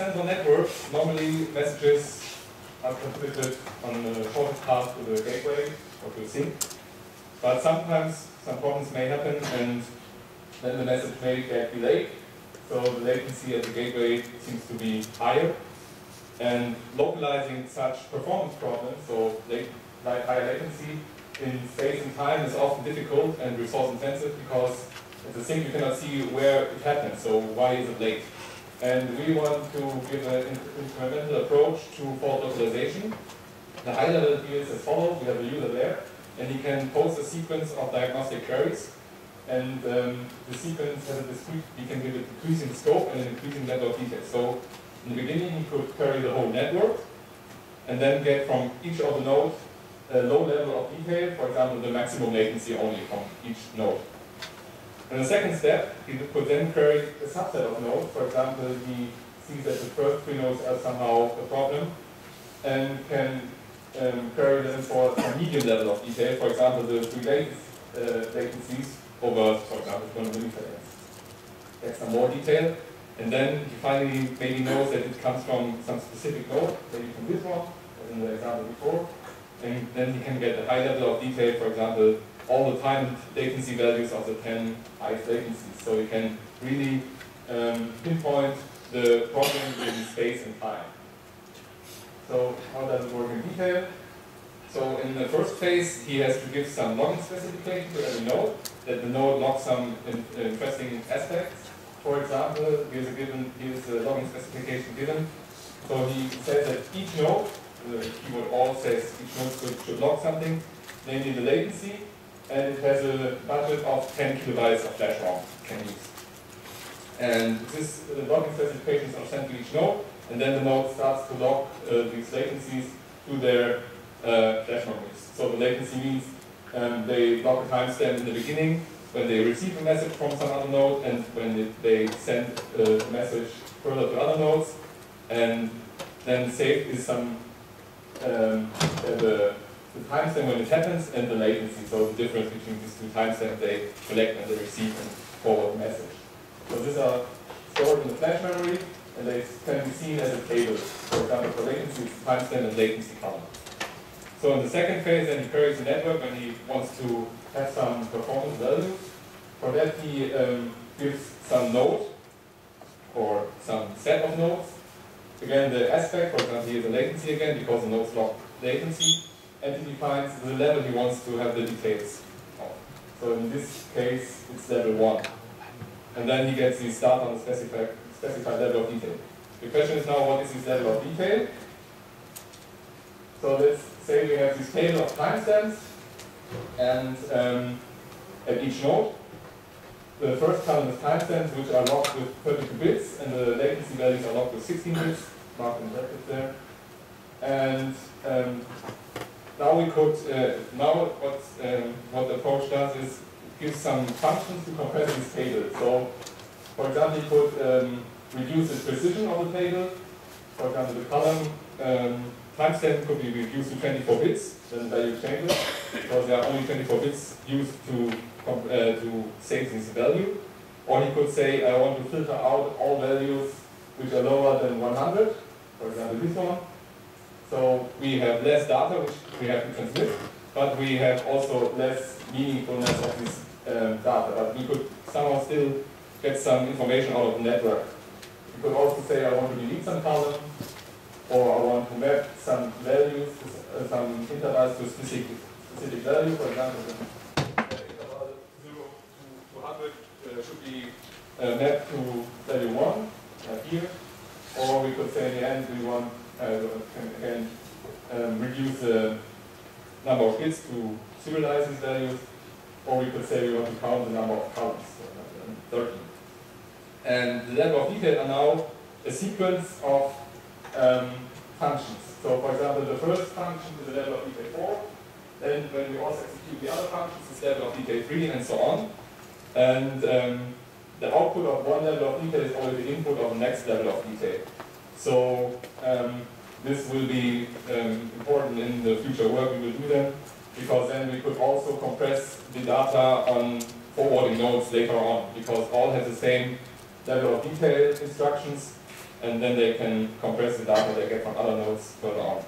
sensor network, normally messages are transmitted on the shortest path to the gateway or to the sink. But sometimes some problems may happen and then the message may get delayed. So the latency at the gateway seems to be higher. And localizing such performance problems, so higher latency in space and time, is often difficult and resource intensive because at the sink you cannot see where it happened, so why is it late? And we want to give an incremental approach to fault localization. The high level here is as follows: we have a user there, and he can post a sequence of diagnostic queries. And the sequence has a discrete, he can give it decreasing scope and an increasing level of detail. So in the beginning, he could query the whole network and then get from each of the nodes a low level of detail, for example, the maximum latency only from each node. In the second step, he could then query a subset of nodes. For example, he sees that the first 3 nodes are somehow a problem and can query them for a medium level of detail. For example, the 3 latest latencies over, for example, 200 milliseconds. Get some more detail, and then he finally maybe knows that it comes from some specific node, maybe from this one, as in the example before, and then he can get a high level of detail, for example, all the time latency values of the 10 highest latencies. So you can really pinpoint the problem in space and time. So how does it work in detail? So in the first phase, he has to give some logging specification to every node, that the node logs some interesting aspects. For example, here's a logging specification given. So he says that each node, the keyword all says each node should log something, namely the latency, and it has a budget of 10 kilobytes of flash ROM it can use. And this logging specifications are sent to each node, and then the node starts to log these latencies to their flash memories. So the latency means they log a timestamp in the beginning when they receive a message from some other node, and when they send the message further to other nodes, and then saved is some the timestamp when it happens and the latency, so the difference between these 2 timestamps they collect and they receive and forward the message. So these are stored in the flash memory, and they can be seen as a table. For example, for latency, it's the timestamp and latency column. So in the second phase, then he queries the network when he wants to have some performance values. For that, he gives some node or some set of nodes. Again, the aspect, for example, here's the latency again, because the nodes log latency, and he defines the level he wants to have the details of. So in this case, it's level 1. And then he gets the start on the specified level of detail. The question is now, what is this level of detail? So let's say we have this table of timestamps, and at each node, the first column is timestamps which are logged with 32 bits, and the latency values are logged with 16 bits, marked in brackets there. And now we could, what the approach does is gives some functions to compress this table. So, for example, you could reduce the precision of the table. For example, the column timestamp could be reduced to 24 bits, then the value changes, because there are only 24 bits used to save this value. Or he could say, I want to filter out all values which are lower than 100, for example this one. So we have less data which we have to transmit, but we have also less meaningfulness of this data. But we could somehow still get some information out of the network. We could also say, I want to delete some column, or I want to map some values, some intervals to a specific value. For example, the interval 0 to 100 should be mapped to value 1 here. Or we could say in the end we want again reduce the number of bits to serialize these values. Or we could say we want to count the number of columns, 13. And the level of detail are now a sequence of functions. So, for example, the first function is the level of detail 4. Then, when we also execute the other functions, it's level of detail 3, and so on. And the output of one level of detail is always the input of the next level of detail. So, this will be important in the future work we will do then, because then we could also compress the data on forwarding nodes later on, because all have the same level of detail instructions, and then they can compress the data they get from other nodes further on.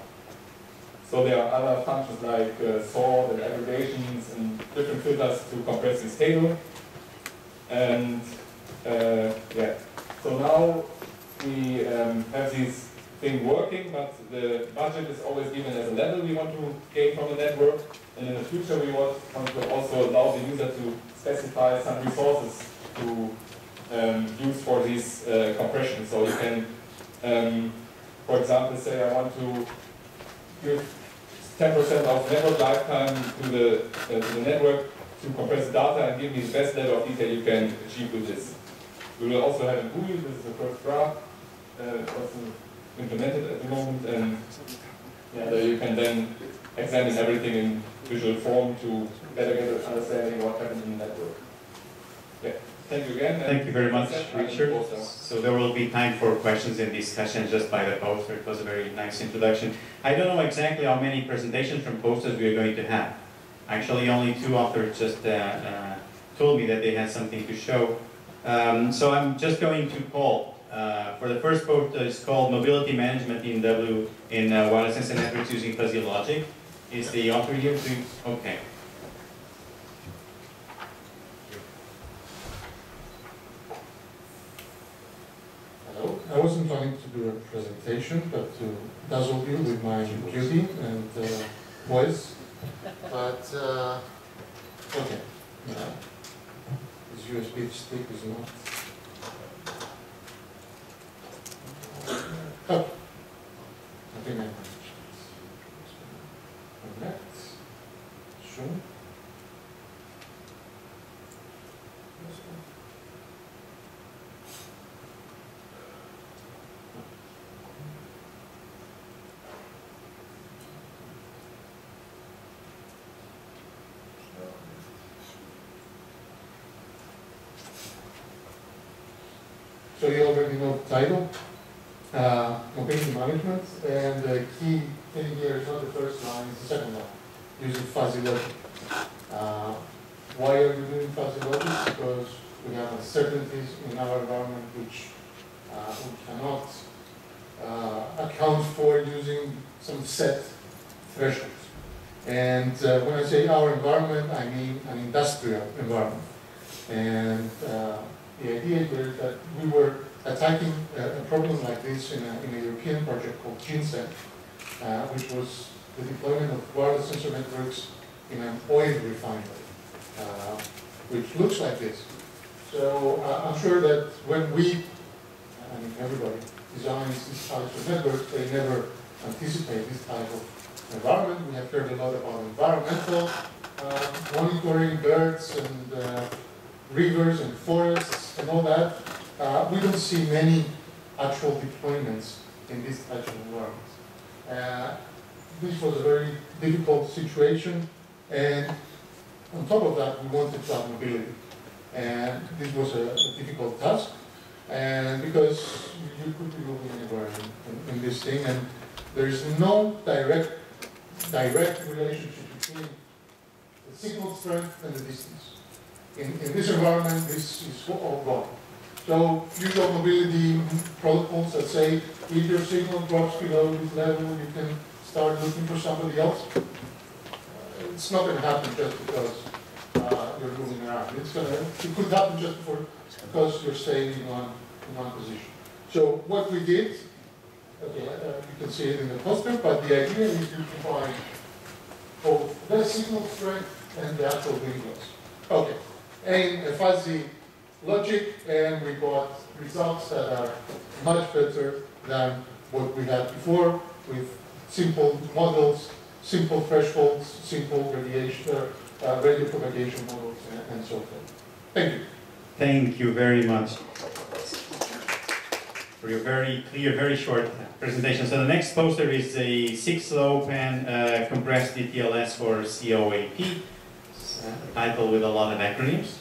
So there are other functions like sort and aggregations and different filters to compress this table. And yeah, so now we have this thing working, but the budget is always given as a level we want to gain from the network. And in the future we want to also allow the user to specify some resources to use for this compression. So you can, for example, say I want to give 10% of network lifetime to the network to compress data and give me the best level of detail you can achieve with this. We will also have a GUI. This is the first draft, also implemented at the moment, and yeah, there you can then examine everything in visual form to better get an understanding of what happens in the network. Yeah. Thank you again. Thank you very much, Richard. So there will be time for questions and discussion just by the poster. It was a very nice introduction. I don't know exactly how many presentations from posters we are going to have. Actually, only 2 authors just told me that they had something to show. So I'm just going to call. For the first poster, it's called Mobility Management in Wireless Sensor Networks Using Fuzzy Logic. Is the author here? Okay. I wasn't planning to do a presentation, but to dazzle you with my beauty and voice. But, okay. This USB stick is not. Oh, I think I managed. Connect. Sure. So you already know the title, mobility management, and the key thing here is not the first line, it's the second line, using fuzzy logic. Why are we doing fuzzy logic? Because we have uncertainties in our environment which we cannot account for using some set thresholds. And when I say our environment, I mean an industrial environment. And the idea here is that we were attacking a problem like this in a European project called GINSEC, which was the deployment of wireless sensor networks in an oil refinery, which looks like this. So I'm sure that when we, I mean everybody, designs these types of networks, they never anticipate this type of environment. We have heard a lot about environmental monitoring, birds and rivers and forests and all that. We don't see many actual deployments in this type of environments. This was a very difficult situation, and on top of that, we wanted to have mobility. And this was a difficult task, and because you could be moving anywhere in this thing, and there is no direct relationship between the signal strength and the distance. In this environment, this is all gone. So usual mobility protocols that say if your signal drops below this level, you can start looking for somebody else. It's not going to happen just because you're moving around. It could happen just because you're staying in one position. So what we did, okay, you can see it in the poster, but the idea is to combine both the signal strength and the actual windows. Okay. And a fuzzy logic, and we got results that are much better than what we had before, with simple models, simple thresholds, simple radiation, radio propagation models, and so forth. Thank you. Thank you very much for your very clear, very short presentation. So the next poster is a 6-low-pan compressed DTLS for COAP. A title with a lot of acronyms.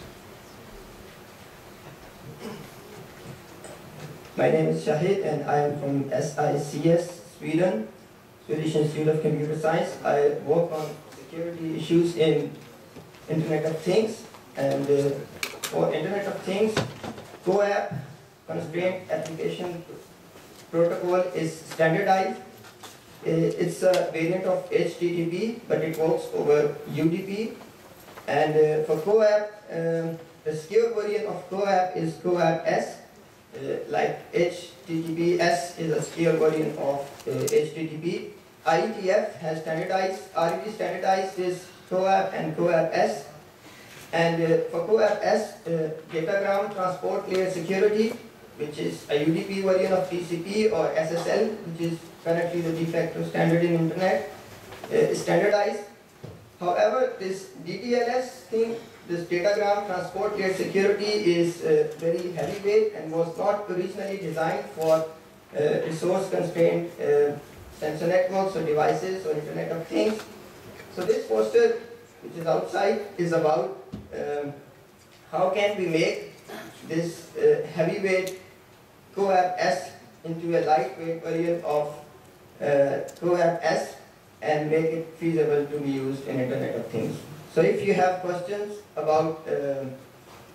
My name is Shahid and I am from SICS, Sweden, Swedish Institute of Computer Science. I work on security issues in Internet of Things, and for Internet of Things, COAP, Constraint Application protocol is standardized. It's a variant of HTTP, but it works over UDP. And for CoAP, the secure variant of CoAP is CoAP-S. Like HTTPS is a secure variant of HTTP. IETF has standardized, already standardized this CoAP and CoAP-S. And for CoAP-S, datagram transport layer security, which is a UDP variant of TCP or SSL, which is currently the de facto standard in internet, is standardized. However, this DTLS thing, this datagram transport layer security, is very heavyweight and was not originally designed for resource constrained sensor networks or devices or Internet of Things. So this poster, which is outside, is about how can we make this heavyweight CoAP-S into a lightweight variant of CoAP-S and make it feasible to be used in Internet of Things. So if you have questions about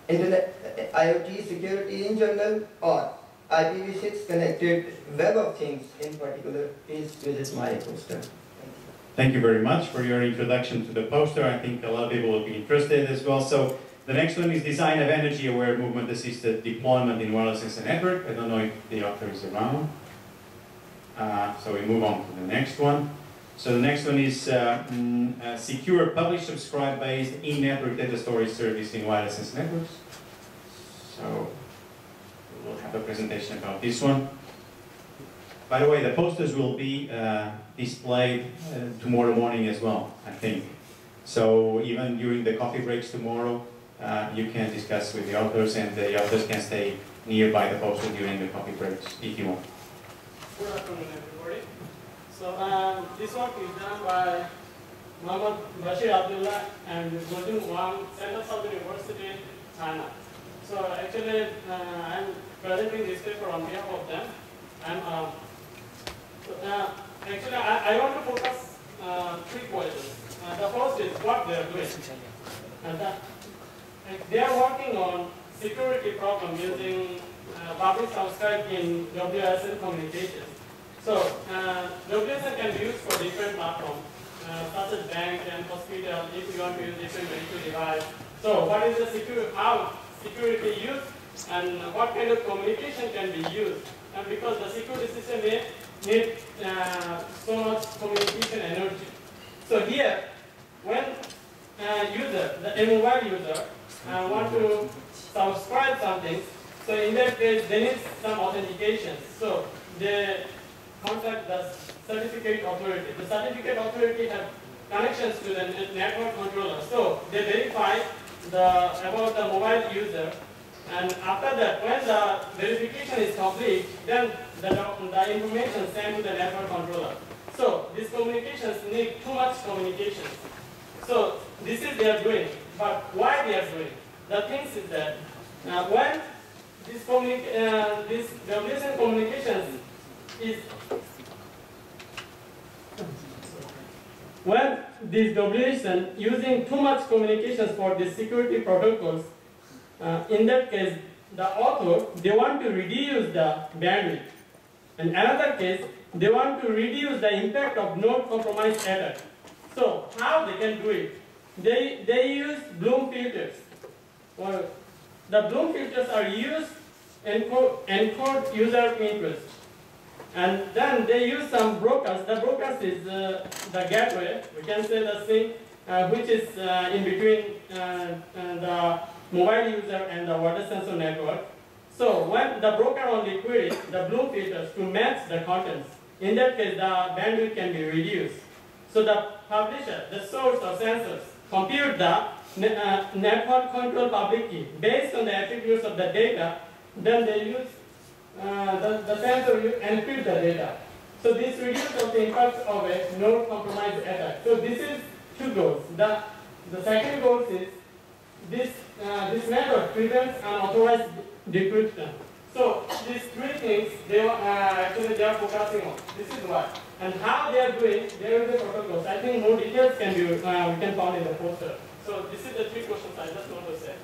Internet, IoT security in general or IPv6 connected Web of Things in particular, please visit my poster. Thank you very much for your introduction to the poster. I think a lot of people will be interested as well. So the next one is design of energy-aware movement-assisted deployment in wireless sensor network. I don't know if the author is around. So we move on to the next one. So the next one is secure publish-subscribe-based in-network data storage service in wireless sensor networks. So we'll have a presentation about this one. By the way, the posters will be displayed tomorrow morning as well, I think. So even during the coffee breaks tomorrow, you can discuss with the authors, and the authors can stay nearby the poster during the coffee breaks if you want. Good afternoon, everybody. So this work is done by Muhammad Bashir Abdullah and Gojun Wang, Central South University, China. So actually, I'm presenting this paper on behalf of them. Actually, I want to focus 3 questions. The first is what they are doing. And they are working on security problem using public subscribe in WSN communications. So WSN can be used for different platforms, such as bank and hospital, if you want to use different medical device. So what is the how security used, and what kind of communication can be used? And because the security system need so much communication energy. So here, when a mobile user want to subscribe something, so in that case they need some authentication. So they contact the certificate authority. The certificate authority have connections to the network controller. So they verify about the mobile user, and after that, when the verification is complete, then the information sent to the network controller. So these communications need too much communication. So this is they are doing, but why they are doing? The thing is that when this WSN communications is when this WSN using too much communications for the security protocols, in that case, the author, they want to reduce the bandwidth. In another case, they want to reduce the impact of node compromise attack. So how they can do it? They use Bloom filters. Well, the Bloom filters are used to encode user interest. And then they use some brokers. The brokers is the gateway, we can say the thing, which is in between the mobile user and the water sensor network. So when the broker only queries the Bloom filters to match the contents, in that case the bandwidth can be reduced. So the publisher, the source or sensors, compute the network control public key based on the attributes of the data. Then they use the sensor encrypt the data. So this reduces the impact of a node compromise attack. So this is 2 goals. The second goal is this method prevents unauthorized decryption. So these 3 things they are focusing on. This is why. And how they are doing, there is a protocols. I think more details can be we can find in the poster. So this is the 3 questions I just want to say.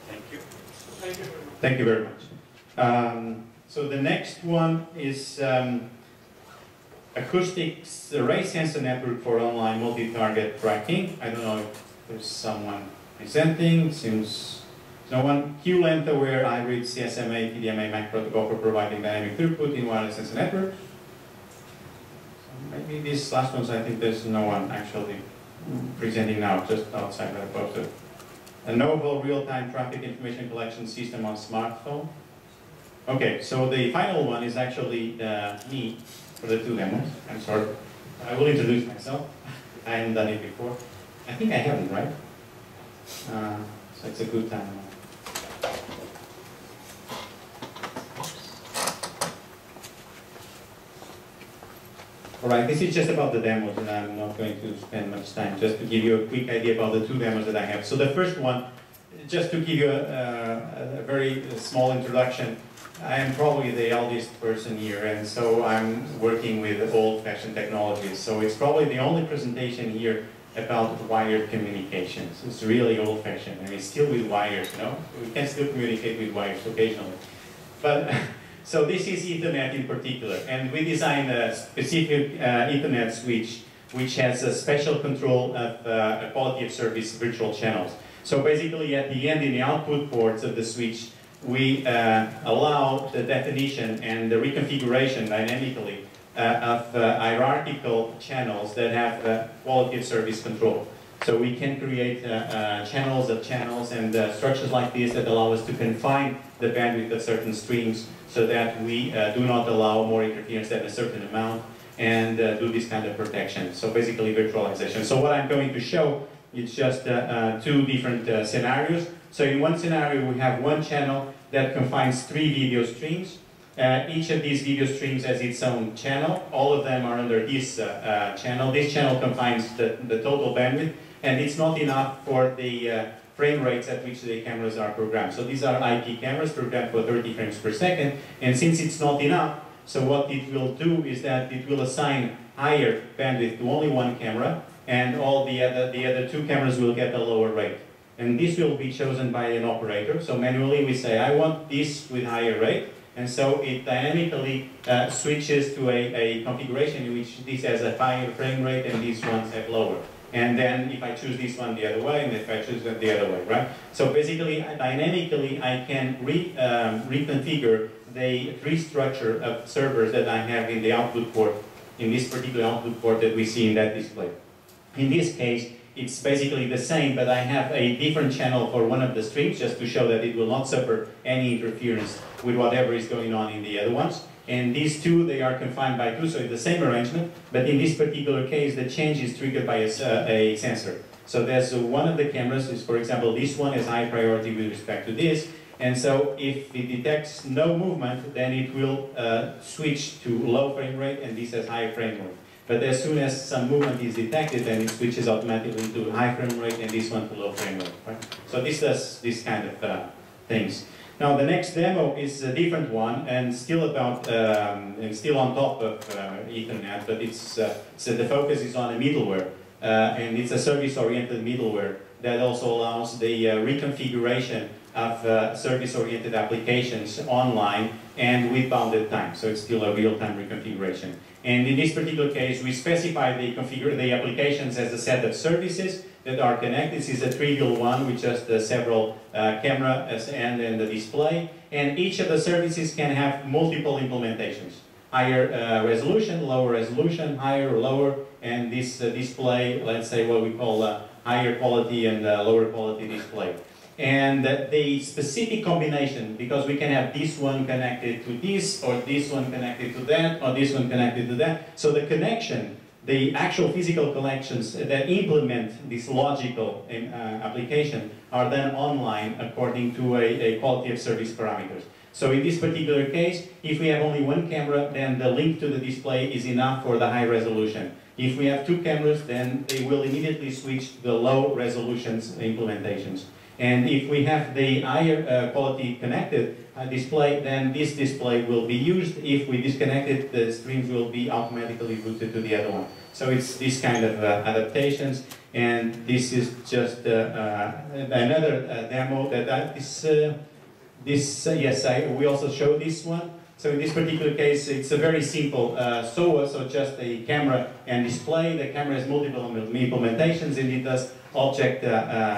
Thank you. Thank you very much. Thank you very much. So the next one is acoustics array sensor network for online multi-target tracking. I don't know if there's someone presenting. Seems no one. Q-length aware hybrid CSMA TDMA MAC protocol for providing dynamic throughput in wireless sensor network. So maybe these last ones, I think there's no one actually presenting now, just outside the poster. A novel real-time traffic information collection system on smartphone. Okay, so the final one is actually me for the two demos. I'm sorry. I will introduce myself. I haven't done it before. I think I haven't, right? So it's a good time. All right, this is just about the demos, and I'm not going to spend much time, just to give you a quick idea about the two demos that I have. So the first one, just to give you a very small introduction, I am probably the eldest person here, and so I'm working with old-fashioned technologies. So it's probably the only presentation here about wired communications. It's really old-fashioned, and it's still with wires, you know? We can still communicate with wires occasionally. But so this is Ethernet in particular, and we designed a specific Ethernet switch which has a special control of a quality of service virtual channels. So basically at the end in the output ports of the switch, we allow the definition and the reconfiguration dynamically of hierarchical channels that have quality of service control. So we can create channels of channels and structures like this that allow us to confine the bandwidth of certain streams so that we do not allow more interference than a certain amount and do this kind of protection. So basically virtualization. So what I'm going to show is just two different scenarios. So in one scenario we have one channel that confines 3 video streams. Each of these video streams has its own channel. All of them are under this channel. This channel confines the total bandwidth, and it's not enough for the frame rates at which the cameras are programmed. So these are IP cameras programmed for 30 frames per second, and since it's not enough, so what it will do is that it will assign higher bandwidth to only one camera, and all the other 2 cameras will get a lower rate. And this will be chosen by an operator. So manually we say, I want this with higher rate, and so it dynamically switches to a configuration in which this has a higher frame rate and these ones have lower. And then if I choose this one the other way, and if I choose that the other way, right? So basically, dynamically, I can reconfigure the tree structure of servers that I have in the output port, in this particular output port that we see in that display. In this case, it's basically the same, but I have a different channel for one of the streams, just to show that it will not suffer any interference with whatever is going on in the other ones. And these 2, they are confined by 2, so it's the same arrangement, but in this particular case, the change is triggered by a sensor. So there's one of the cameras, is, for example, this one is high priority with respect to this, and so if it detects no movement, then it will switch to low frame rate, and this has high frame rate. But as soon as some movement is detected, then it switches automatically to high frame rate, and this one to low frame rate. Right? So this does this kind of things. Now the next demo is a different one, and still about and still on top of Ethernet, but it's so the focus is on a middleware, and it's a service-oriented middleware that also allows the reconfiguration of service-oriented applications online and with bounded time. So it's still a real-time reconfiguration. And in this particular case, we specify the applications as a set of services that are connected. This is a trivial one with just several cameras and then the display. And each of the services can have multiple implementations. Higher resolution, lower resolution, higher or lower, and this display, let's say what we call higher quality and lower quality display. And the specific combination, because we can have this one connected to this, or this one connected to that, or this one connected to that. So the connection, the actual physical connections that implement this logical application are then online according to a quality of service parameters. So in this particular case, if we have only one camera, then the link to the display is enough for the high resolution. If we have 2 cameras, then they will immediately switch to the low resolutions implementations. And if we have the higher quality connected display, then this display will be used. If we disconnect it, the streams will be automatically routed to the other one. So it's this kind of adaptations, and this is just another demo that we also show this one. So in this particular case, it's a very simple SOA, so just a camera and display. The camera has multiple implementations and it does object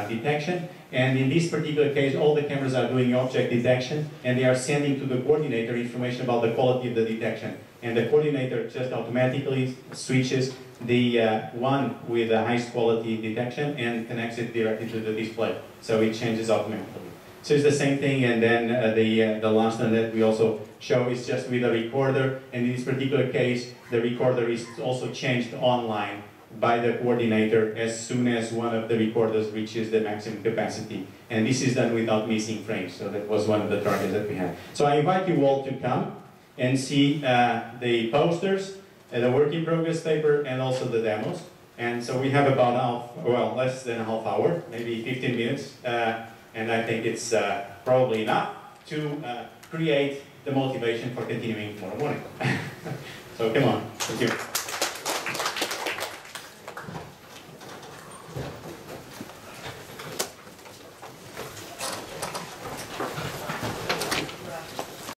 detection. And in this particular case, all the cameras are doing object detection and they are sending to the coordinator information about the quality of the detection. And the coordinator just automatically switches the one with the highest quality detection and connects it directly to the display. So it changes automatically. So it's the same thing, and then the last one that we also show is just with a recorder, and in this particular case, the recorder is also changed online by the coordinator as soon as one of the recorders reaches the maximum capacity. And this is done without missing frames, so that was one of the targets that we had. So I invite you all to come and see the posters, the work in progress paper, and also the demos. And so we have about less than a half hour, maybe 15 minutes. And I think it's probably enough to create the motivation for continuing tomorrow morning. So come on, thank you.